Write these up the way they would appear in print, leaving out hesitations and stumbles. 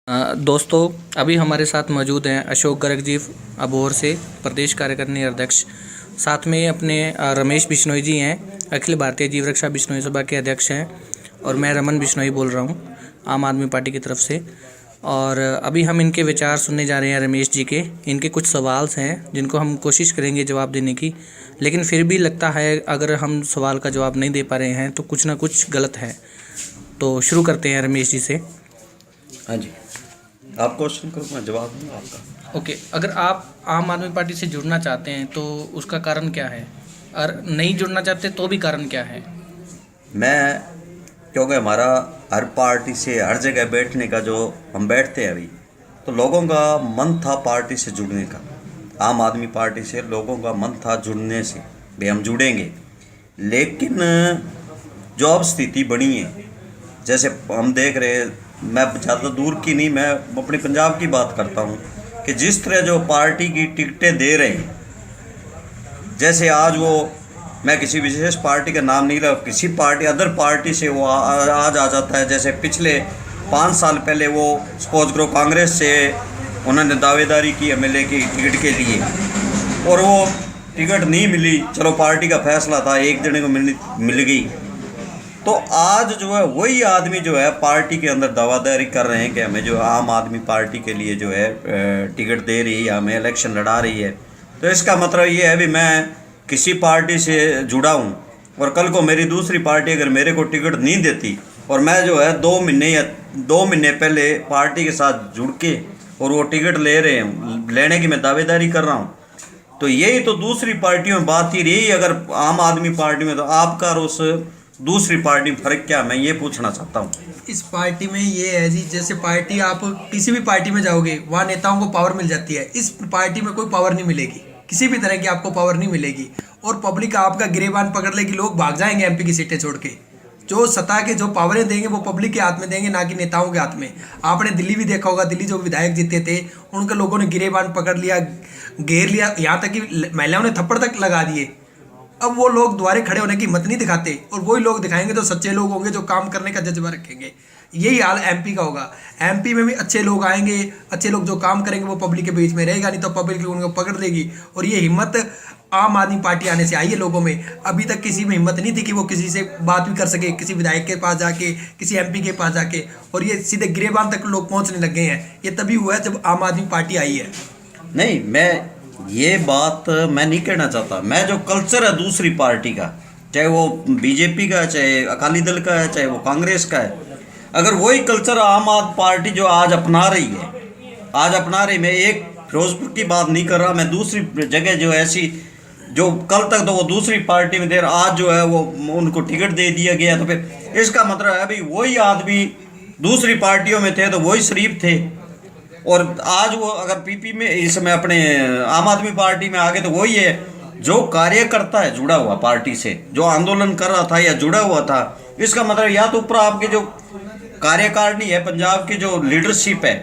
दोस्तों, अभी हमारे साथ मौजूद हैं अशोक गर्ग जी अबोहर से, प्रदेश कार्यकारिणी अध्यक्ष। साथ में अपने रमेश बिश्नोई जी हैं, अखिल भारतीय जीव रक्षा बिश्नोई सभा के अध्यक्ष हैं। और मैं रमन बिश्नोई बोल रहा हूं, आम आदमी पार्टी की तरफ से। और अभी हम इनके विचार सुनने जा रहे हैं रमेश जी के। इनके कुछ सवाल हैं जिनको हम कोशिश करेंगे जवाब देने की, लेकिन फिर भी लगता है अगर हम सवाल का जवाब नहीं दे पा रहे हैं तो कुछ ना कुछ गलत है। तो शुरू करते हैं रमेश जी से। हाँ जी, आप क्वेश्चन करो, मैं जवाब दूंगा आपका। ओके, अगर आप आम आदमी पार्टी से जुड़ना चाहते हैं तो उसका कारण क्या है, और नहीं जुड़ना चाहते तो भी कारण क्या है? क्योंकि हमारा हर पार्टी से हर जगह बैठने का जो हम बैठते हैं अभी, तो लोगों का मन था पार्टी से जुड़ने का। आम आदमी पार्टी से लोगों का मन था जुड़ने से, भाई हम जुड़ेंगे। लेकिन जो अब स्थिति बनी है, जैसे हम देख रहे हैं, मैं ज़्यादा दूर की नहीं, मैं अपने पंजाब की बात करता हूँ कि जिस तरह जो पार्टी की टिकटें दे रहे हैं, जैसे आज वो, मैं किसी विशेष पार्टी का नाम नहीं लगा, किसी पार्टी अदर पार्टी से वो आज आ जाता है। जैसे पिछले 5 साल पहले वो सपोज करो कांग्रेस से उन्होंने दावेदारी की एमएलए की टिकट के लिए, और वो टिकट नहीं मिली। चलो पार्टी का फैसला था, एक जने को मिल गई। तो आज जो है वही आदमी जो है पार्टी के अंदर दावादारी कर रहे हैं कि हमें जो आम आदमी पार्टी के लिए जो है टिकट दे रही है, हमें इलेक्शन लड़ा रही है। तो इसका मतलब ये है भी मैं किसी पार्टी से जुड़ा हूँ, और कल को मेरी दूसरी पार्टी अगर मेरे को टिकट नहीं देती, और मैं जो है 2 महीने पहले पार्टी के साथ जुड़ के और वो टिकट लेने की मैं दावेदारी कर रहा हूँ, तो यही तो दूसरी पार्टियों में बात ही रही। अगर आम आदमी पार्टी में, तो आपका और उस दूसरी पार्टी में फ़र्क क्या, मैं ये पूछना चाहता हूँ। इस पार्टी में ये है जी, जैसे पार्टी आप किसी भी पार्टी में जाओगे वहाँ नेताओं को पावर मिल जाती है। इस पार्टी में कोई पावर नहीं मिलेगी, किसी भी तरह की आपको पावर नहीं मिलेगी, और पब्लिक आपका गिरेबान पकड़ लेगी, लोग भाग जाएंगे एमपी की सीटें छोड़ के। जो सत्ता के जो पावरें देंगे वो पब्लिक के हाथ में देंगे, ना कि नेताओं के हाथ में। आपने दिल्ली भी देखा होगा, दिल्ली जो विधायक जीते थे उनके लोगों ने गिरेबान पकड़ लिया, घेर लिया, यहाँ तक कि महिलाओं ने थप्पड़ तक लगा दिए। अब वो लोग दोबारा खड़े होने की हिम्मत नहीं दिखाते, और वही लोग दिखाएंगे तो सच्चे लोग होंगे जो काम करने का जज्बा रखेंगे। यही हाल एमपी का होगा। एमपी में भी अच्छे लोग आएंगे, अच्छे लोग जो काम करेंगे वो पब्लिक के बीच में रहेगा, नहीं तो पब्लिक उनको पकड़ लेगी। और ये हिम्मत आम आदमी पार्टी आने से आई है लोगों में। अभी तक किसी में हिम्मत नहीं थी कि वो किसी से बात भी कर सके, किसी विधायक के पास जाके, किसी एमपी के पास जाके, और ये सीधे गिरेबान तक लोग पहुंचने लग गए हैं। ये तभी हुआ है जब आम आदमी पार्टी आई है। नहीं, मैं ये बात मैं नहीं कहना चाहता। मैं जो कल्चर है दूसरी पार्टी का, चाहे वो बीजेपी का है, चाहे अकाली दल का है, चाहे वो कांग्रेस का है, अगर वही कल्चर आम आदमी पार्टी जो आज अपना रही है, मैं एक फिरोजपुर की बात नहीं कर रहा, मैं दूसरी जगह जो ऐसी जो कल तक तो वो दूसरी पार्टी में थे, आज जो है वो उनको टिकट दे दिया गया, तो फिर इसका मतलब है भाई वही आदमी दूसरी पार्टियों में थे तो वही शरीफ थे, और आज वो अगर पीपी में इसमें अपने आम आदमी पार्टी में आ गए तो वही है। जो कार्यकर्ता है जुड़ा हुआ पार्टी से, जो आंदोलन कर रहा था या जुड़ा हुआ था, इसका मतलब या तो ऊपर आपके जो कार्यकारिणी है, पंजाब की जो लीडरशिप है,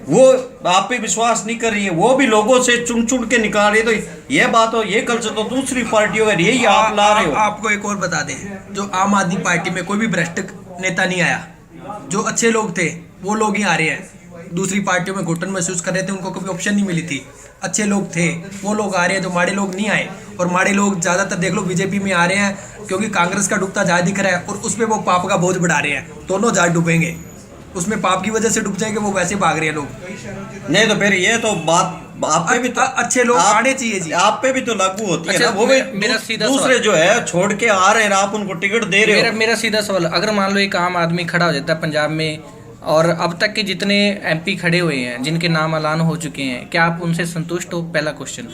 वो आप पे विश्वास नहीं कर रही है, वो भी लोगों से चुन के निकाल रही है। तो ये बात हो, ये कल्चर तो दूसरी पार्टियों का यही आप ला रहे हो। आपको एक और बता दें, जो आम आदमी पार्टी में कोई भी भ्रष्ट नेता नहीं आया। जो अच्छे लोग थे वो लोग ही आ रहे हैं। दूसरी पार्टियों में घुटन महसूस कर रहे थे, उनको कभी ऑप्शन नहीं मिली थी। अच्छे लोग थे वो लोग आ रहे हैं, जो माड़े लोग नहीं आए। और माड़े लोग ज़्यादातर देख लो बीजेपी में आ रहे हैं, क्योंकि कांग्रेस का डूबता जहाज दिख रहा है, और उसमें वो पाप का बोझ बढ़ा रहे हैं। दोनों जहाज डूबेंगे, उसमें पाप की वजह से डूब जाएंगे, वो वैसे भाग रहे हैं लोग। नहीं तो फिर ये तो बात आप पे भी तो अच्छे लोग आने चाहिए जी, आप पे भी तो लागू होती है ना। वो मेरा सीधा दूसरे जो है छोड़ के आ रहे हैं, आप उनको टिकट दे रहे हो। मेरा सीधा सवाल, अगर मान लो एक आम आदमी खड़ा हो जाता है पंजाब में, और अब तक के जितने एमपी खड़े हुए हैं जिनके नाम ऐलान हो चुके हैं, क्या आप उनसे संतुष्ट हो? पहला क्वेश्चन।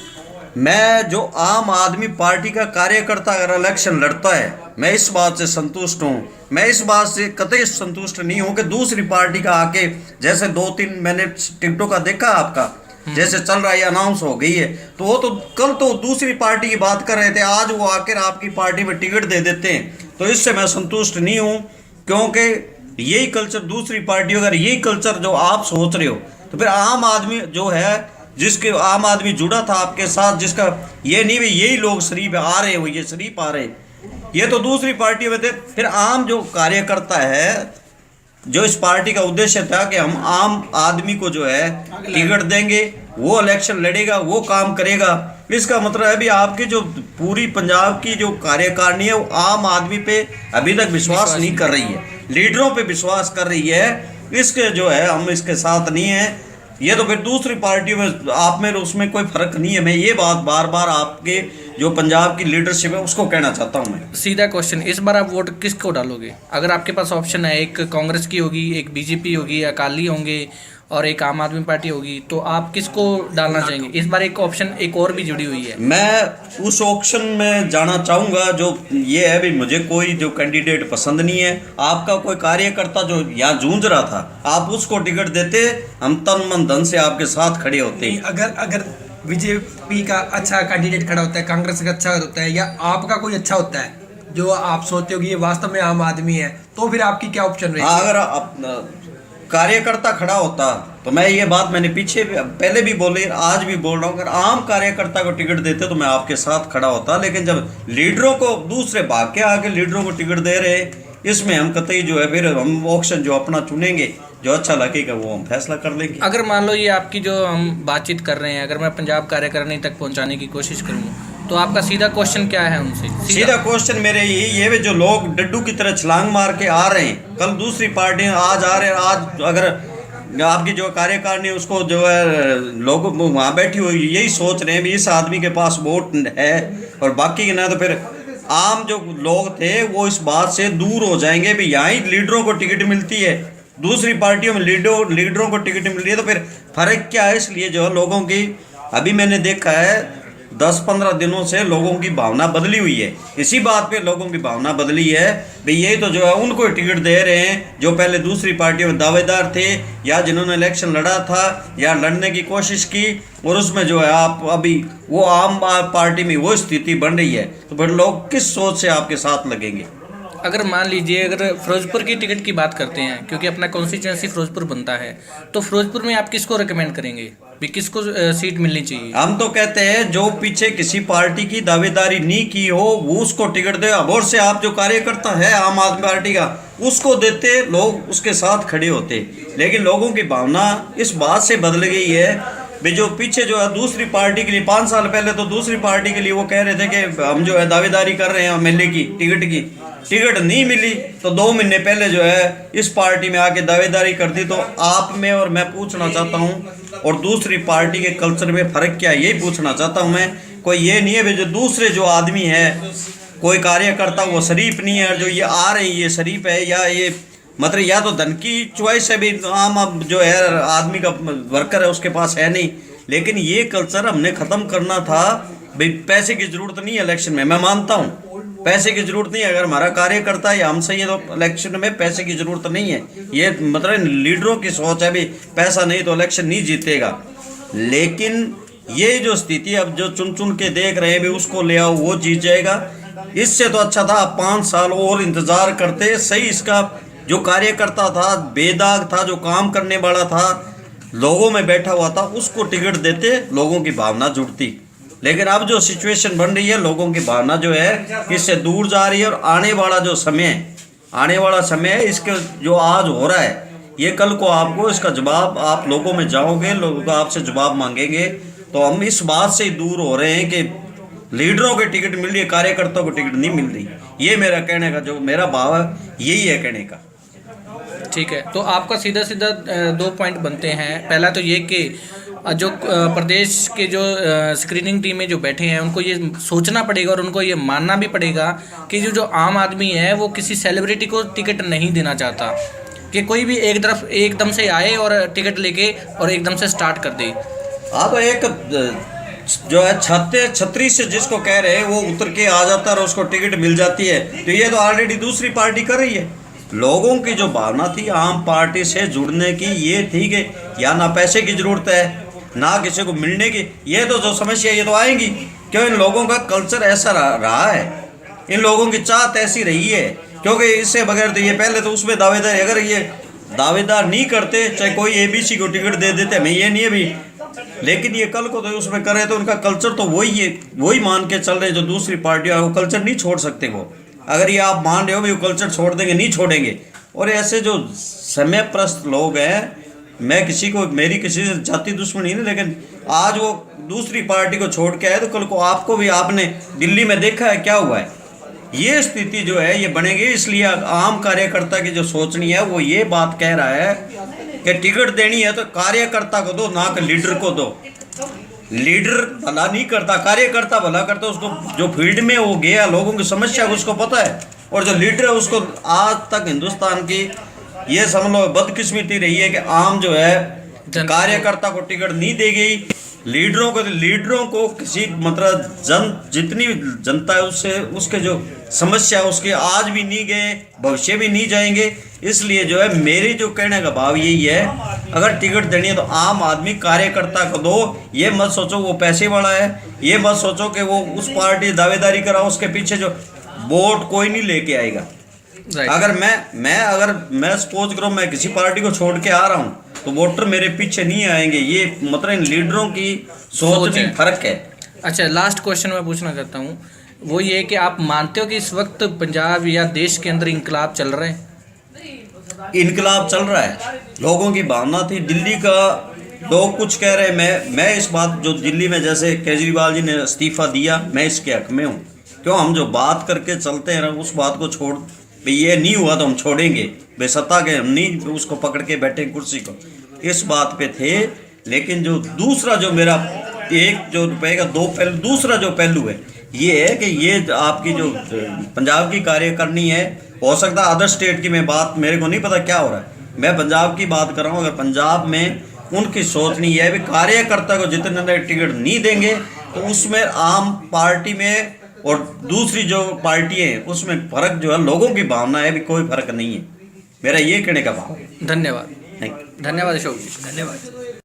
मैं जो आम आदमी पार्टी का कार्यकर्ता अगर इलेक्शन लड़ता है, मैं इस बात से संतुष्ट हूँ। मैं इस बात से कतई संतुष्ट नहीं हूँ कि दूसरी पार्टी का आके, जैसे 2-3 मैंने टिकटों का देखा आपका, जैसे चल रहा है, अनाउंस हो गई है, तो वो तो कल तो दूसरी पार्टी की बात कर रहे थे, आज वो आकर आपकी पार्टी में टिकट दे देते हैं। तो इससे मैं संतुष्ट नहीं हूँ, क्योंकि यही कल्चर दूसरी पार्टी, अगर यही कल्चर जो आप सोच रहे हो, तो फिर आम आदमी जो है, जिसके आम आदमी जुड़ा था आपके साथ, जिसका ये नहीं भी यही लोग शरीफ आ रहे हो, ये शरीफ आ रहे, ये तो दूसरी पार्टी में थे। फिर आम जो कार्यकर्ता है जो इस पार्टी का उद्देश्य था कि हम आम आदमी को जो है टिकट देंगे, वो इलेक्शन लड़ेगा, वो काम करेगा। इसका मतलब है भी आपकी जो पूरी पंजाब की जो कार्यकारिणी है वो आम आदमी पे अभी तक विश्वास नहीं कर रही है, लीडरों पे विश्वास कर रही है। इसके जो है हम इसके साथ नहीं है। ये तो फिर दूसरी पार्टियों में आप में उसमें कोई फर्क नहीं है। मैं ये बात बार बार आपके जो पंजाब की लीडरशिप है उसको कहना चाहता हूँ। मैं सीधा क्वेश्चन, इस बार आप वोट किसको डालोगे? अगर आपके पास ऑप्शन है, एक कांग्रेस की होगी, एक बीजेपी होगी, अकाली होंगे और एक आम आदमी पार्टी होगी, तो आप किसको डालना चाहेंगे? इस बार एक ऑप्शन एक और भी जुड़ी हुई है। मैं उस ऑप्शन में जाना चाहूँगा जो ये है भी मुझे कोई जो कैंडिडेट पसंद नहीं है। आपका कोई कार्यकर्ता जो यहाँ जूझ रहा था, आप उसको टिकट देते, हम तन मन धन से आपके साथ खड़े होते। अगर बीजेपी का अच्छा कैंडिडेट खड़ा होता है, कांग्रेस का अच्छा होता है, या आपका कोई अच्छा होता है जो आप सोचते हो कि ये वास्तव में आम आदमी है, तो फिर आपकी क्या ऑप्शन रहेगी? अगर कार्यकर्ता खड़ा होता तो मैं ये बात मैंने पहले भी बोली, आज भी बोल रहा हूँ, अगर आम कार्यकर्ता को टिकट देते तो मैं आपके साथ खड़ा होता। लेकिन जब लीडरों को दूसरे भाग के आके लीडरों को टिकट दे रहे, इसमें हम कतई जो है फिर हम ऑप्शन जो अपना चुनेंगे, जो अच्छा लगेगा वो हम फैसला कर लेंगे। अगर मान लो ये आपकी जो हम बातचीत कर रहे हैं, अगर मैं पंजाब कार्यकारिणी तक पहुंचाने की कोशिश करूँ, तो आपका सीधा क्वेश्चन क्या है उनसे? सीधा क्वेश्चन मेरे ये जो लोग डड्डू की तरह छलांग मार के आ रहे हैं, कल दूसरी पार्टी आज आ रहे हैं, आज अगर आपकी जो कार्यकारिणी उसको जो है लोग वहाँ बैठी हुई यही सोच रहे हैं भी इस आदमी के पास वोट है और बाकी के ना, तो फिर आम जो लोग थे वो इस बात से दूर हो जाएंगे भी यहाँ ही लीडरों को टिकट मिलती है, दूसरी पार्टियों में लीडरों को टिकट मिल रही है, तो फिर फर्क क्या है? इसलिए जो है लोगों की, अभी मैंने देखा है 10-15 दिनों से लोगों की भावना बदली हुई है। इसी बात पे लोगों की भावना बदली है भाई ये तो जो है उनको टिकट दे रहे हैं जो पहले दूसरी पार्टियों में दावेदार थे या जिन्होंने इलेक्शन लड़ा था या लड़ने की कोशिश की, और उसमें जो है आप अभी वो आम पार्टी में वो स्थिति बन रही है, तो फिर लोग किस सोच से आपके साथ लगेंगे? अगर मान लीजिए अगर फिरोजपुर की टिकट की बात करते हैं, क्योंकि अपना कॉन्स्टिट्यूंसी फिरोजपुर बनता है, तो फिरोजपुर में आप किसको रिकमेंड करेंगे भी किसको सीट मिलनी चाहिए? हम तो कहते हैं जो पीछे किसी पार्टी की दावेदारी नहीं की हो वो उसको टिकट दे। अबोर से आप जो कार्यकर्ता है आम आदमी पार्टी का उसको देते, लोग उसके साथ खड़े होते। लेकिन लोगों की भावना इस बात से बदल गई है भाई जो पीछे जो है दूसरी पार्टी के लिए 5 साल पहले तो दूसरी पार्टी के लिए वो कह रहे थे कि हम जो है दावेदारी कर रहे हैं एमएलए की टिकट नहीं मिली, तो 2 महीने पहले जो है इस पार्टी में आके दावेदारी कर दी। तो आप में और मैं पूछना चाहता हूँ, और दूसरी पार्टी के कल्चर में फ़र्क क्या है यही पूछना चाहता हूँ मैं। कोई ये नहीं है भाई जो दूसरे जो आदमी है कोई कार्यकर्ता वो शरीफ नहीं है, जो ये आ रहे हैं ये शरीफ है, या ये मतलब या तो धन की चॉइस है भी आम जो है आदमी का वर्कर है उसके पास है नहीं। लेकिन ये कल्चर हमने ख़त्म करना था भाई। पैसे की ज़रूरत नहीं है इलेक्शन में, मैं मानता हूँ पैसे की ज़रूरत नहीं है। अगर हमारा कार्यकर्ता या हम सही है तो इलेक्शन में पैसे की ज़रूरत नहीं है। ये मतलब लीडरों की सोच है भी पैसा नहीं तो इलेक्शन नहीं जीतेगा। लेकिन ये जो स्थिति अब जो चुन चुन के देख रहे हैं भी उसको ले आओ वो जीत जाएगा, इससे तो अच्छा था 5 साल और इंतज़ार करते। सही इसका जो कार्यकर्ता था, बेदाग था, जो काम करने वाला था, लोगों में बैठा हुआ था, उसको टिकट देते, लोगों की भावना जुड़ती। लेकिन अब जो सिचुएशन बन रही है लोगों की भावना जो है इससे दूर जा रही है। और आने वाला समय है इसके जो आज हो रहा है ये कल को आपको इसका जवाब, आप लोगों में जाओगे, लोग आपसे जवाब मांगेंगे। तो हम इस बात से दूर हो रहे हैं कि लीडरों के टिकट मिल रही है, कार्यकर्ताओं को टिकट नहीं मिल रही। ये मेरा कहने का जो मेरा भाव है यही है कहने का। ठीक है, तो आपका सीधा 2 पॉइंट बनते हैं। पहला तो ये कि जो प्रदेश के जो स्क्रीनिंग टीम में जो बैठे हैं उनको ये सोचना पड़ेगा और उनको ये मानना भी पड़ेगा कि जो आम आदमी है वो किसी सेलिब्रिटी को टिकट नहीं देना चाहता कि कोई भी एकदम से आए और टिकट लेके और एकदम से स्टार्ट कर दे। आप एक जो है छतरी से जिसको कह रहे हैं वो उतर के आ जाता है और उसको टिकट मिल जाती है, तो ये तो ऑलरेडी दूसरी पार्टी कर रही है। लोगों की जो भावना थी आम पार्टी से जुड़ने की ये थी कि या ना पैसे की ज़रूरत है ना किसी को मिलने की, ये तो जो समस्या ये तो आएंगी। क्यों? इन लोगों का कल्चर ऐसा रहा है, इन लोगों की चाहत ऐसी रही है। क्योंकि इससे बगैर तो ये पहले तो उसमें दावेदार, अगर ये दावेदार नहीं करते चाहे कोई ABC को टिकट दे देते, हमें ये नहीं है भी, लेकिन ये कल को तो उसमें करे तो उनका कल्चर तो वही है, वही मान के चल रहे जो दूसरी पार्टियाँ वो कल्चर नहीं छोड़ सकते। वो अगर ये आप मान रहे हो भी वो कल्चर छोड़ देंगे, नहीं छोड़ेंगे, और ऐसे जो समयप्रस्त लोग हैं, मैं किसी को, मेरी किसी से जाति दुश्मनी नहीं, लेकिन आज वो दूसरी पार्टी को छोड़ के आए तो कल को आपको भी, आपने दिल्ली में देखा है क्या हुआ है। ये स्थिति जो है ये बनेगी, इसलिए आम कार्यकर्ता की जो सोचनी है वो ये बात कह रहा है कि टिकट देनी है तो कार्यकर्ता को दो, ना कि लीडर को दो। लीडर भला नहीं करता, कार्यकर्ता भला करता, उसको जो फील्ड में वो गया, लोगों की समस्या उसको पता है। और जो लीडर है उसको आज तक हिंदुस्तान की ये समझ लो बदकिस्मती रही है कि आम जो है कार्यकर्ता को टिकट नहीं दी गई, लीडरों को किसी मतलब जितनी जनता है उससे उसके जो समस्या उसके आज भी नहीं गए, भविष्य भी नहीं जाएंगे। इसलिए जो है मेरी जो कहने का भाव यही है, अगर टिकट देनी है तो आम आदमी कार्यकर्ता को दो। ये मत सोचो वो पैसे वाला है, ये मत सोचो कि वो उस पार्टी दावेदारी कराओ, उसके पीछे जो वोट कोई नहीं लेके आएगा। अगर मैं सपोज करो मैं किसी पार्टी को छोड़ के आ रहा हूँ तो वोटर मेरे पीछे नहीं आएंगे। ये मतलब इन लीडरों की सोच में फर्क है। अच्छा, लास्ट क्वेश्चन मैं पूछना चाहता हूँ, वो ये कि आप मानते हो कि इस वक्त पंजाब या देश के अंदर इनकलाब चल रहे हैं? इनकलाब चल रहा है, लोगों की भावना थी। दिल्ली का लोग कुछ कह रहे हैं, मैं इस बात जो दिल्ली में जैसे केजरीवाल जी ने इस्तीफा दिया, मैं इसके हक में हूँ। क्यों, हम जो बात करके चलते हैं उस बात को छोड़, ये नहीं हुआ तो हम छोड़ेंगे, बेसत्ता के हम नहीं उसको पकड़ के बैठे कुर्सी को, इस बात पे थे। लेकिन जो दूसरा जो मेरा एक जो रुपए का दो पहलू, दूसरा जो पहलू है ये है कि ये आपकी जो पंजाब की कार्यकारिणी है, हो सकता है अदर स्टेट की मैं बात, मेरे को नहीं पता क्या हो रहा है, मैं पंजाब की बात कर रहा हूँ। अगर पंजाब में उनकी सोच नहीं है भी कार्यकर्ता को जितने टिकट नहीं देंगे तो उसमें आम पार्टी में और दूसरी जो पार्टी है उसमें फर्क जो है, लोगों की भावना है भी कोई फर्क नहीं है। मेरा ये कहने का भाव है। धन्यवाद। Thank you. धन्यवाद अशोक जी, धन्यवाद।